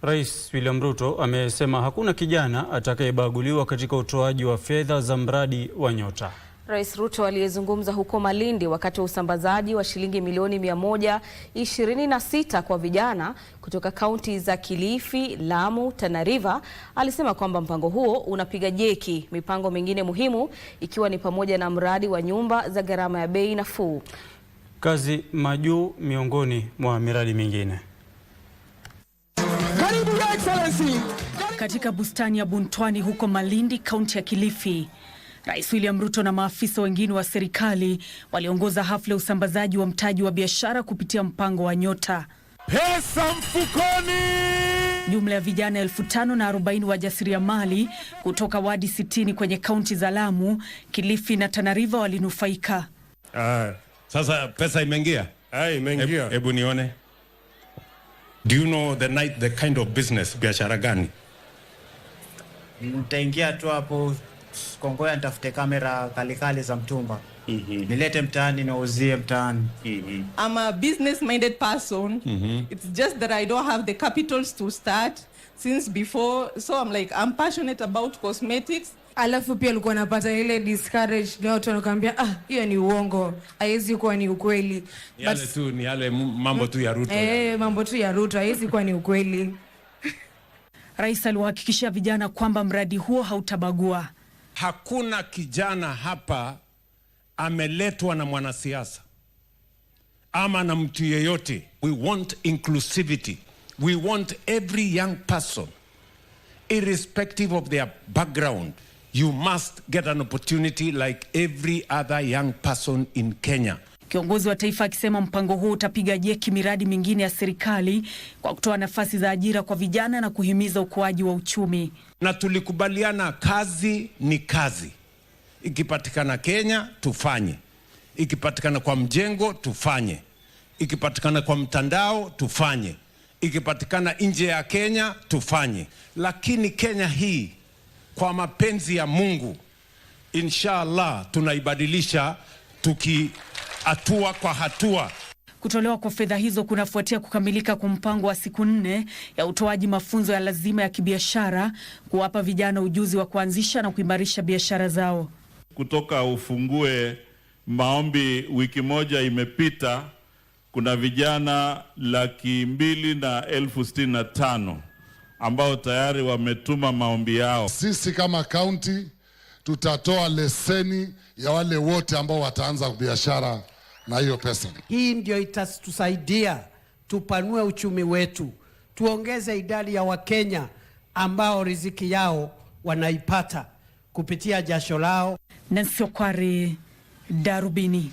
Rais William Ruto amesema hakuna kijana atakayebaguliwa katika utoaji wa fedha za mradi wa Nyota. Rais Ruto aliyezungumza huko Malindi wakati wa usambazaji wa shilingi milioni 126 kwa vijana kutoka kaunti za Kilifi, Lamu, Tana River alisema kwamba mpango huo unapiga jeki mipango mingine muhimu ikiwa ni pamoja na mradi wa nyumba za gharama ya bei nafuu. Kazi majuu miongoni mwa miradi mingine. Katika bustani ya Buntwani huko Malindi, kaunti ya Kilifi, Rais William Ruto na maafisa wengine wa serikali waliongoza hafla ya usambazaji wa mtaji wa biashara kupitia mpango wa Nyota. Pesa mfukoni! Jumla ya vijana 540 wajasiriamali kutoka wadi 60 kwenye kaunti za Lamu, Kilifi na Tana River walinufaika. Sasa pesa imeingia? Imeingia. Hebu nione. Do you know the kind of business, biashara gani? Nitaingia tu hapo Kongoya, nitafute kamera kalikali za mtumba. Nilete mtaani na uzie mtaani. I'm a business-minded person. It's just that I don't have the capitals to start since before. So I'm passionate about cosmetics. Alafu pia alikuwa anapata ile discourage na watu wanakuambia hiyo ni uongo, haiwezi kuwa ni ukweli. Yale tu ni yale mambo tu ya Ruto. Mambo tu ya Ruto, haiwezi kuwa ni ukweli. Rais aliwahakikishia vijana kwamba mradi huo hautabagua. Hakuna kijana hapa ameletwa na mwanasiasa ama na mtu yeyote. We want inclusivity. We want every young person, irrespective of their background. You must get an opportunity like every other young person in Kenya. Kiongozi wa taifa akisema mpango huu utapiga jeki miradi mingine ya serikali kwa kutoa nafasi za ajira kwa vijana na kuhimiza ukuaji wa uchumi. Na tulikubaliana kazi ni kazi. Ikipatikana Kenya tufanye. Ikipatikana kwa mjengo tufanye. Ikipatikana kwa mtandao tufanye. Ikipatikana nje ya Kenya tufanye. Lakini Kenya hii kwa mapenzi ya Mungu inshallah tunaibadilisha hatua kwa hatua. Kutolewa kwa fedha hizo kunafuatia kukamilika kwa mpango wa siku 4 ya utoaji mafunzo ya lazima ya kibiashara kuwapa vijana ujuzi wa kuanzisha na kuimarisha biashara zao. Kutoka ufungue maombi wiki moja imepita, kuna vijana 265,000 ambao tayari wametuma maombi yao. Sisi kama kaunti tutatoa leseni ya wale wote ambao wataanza biashara na hiyo pesa. Hii ndio itatusaidia tupanue uchumi wetu, tuongeze idadi ya Wakenya ambao riziki yao wanaipata kupitia jasho lao. Nancy Okware, Darubini.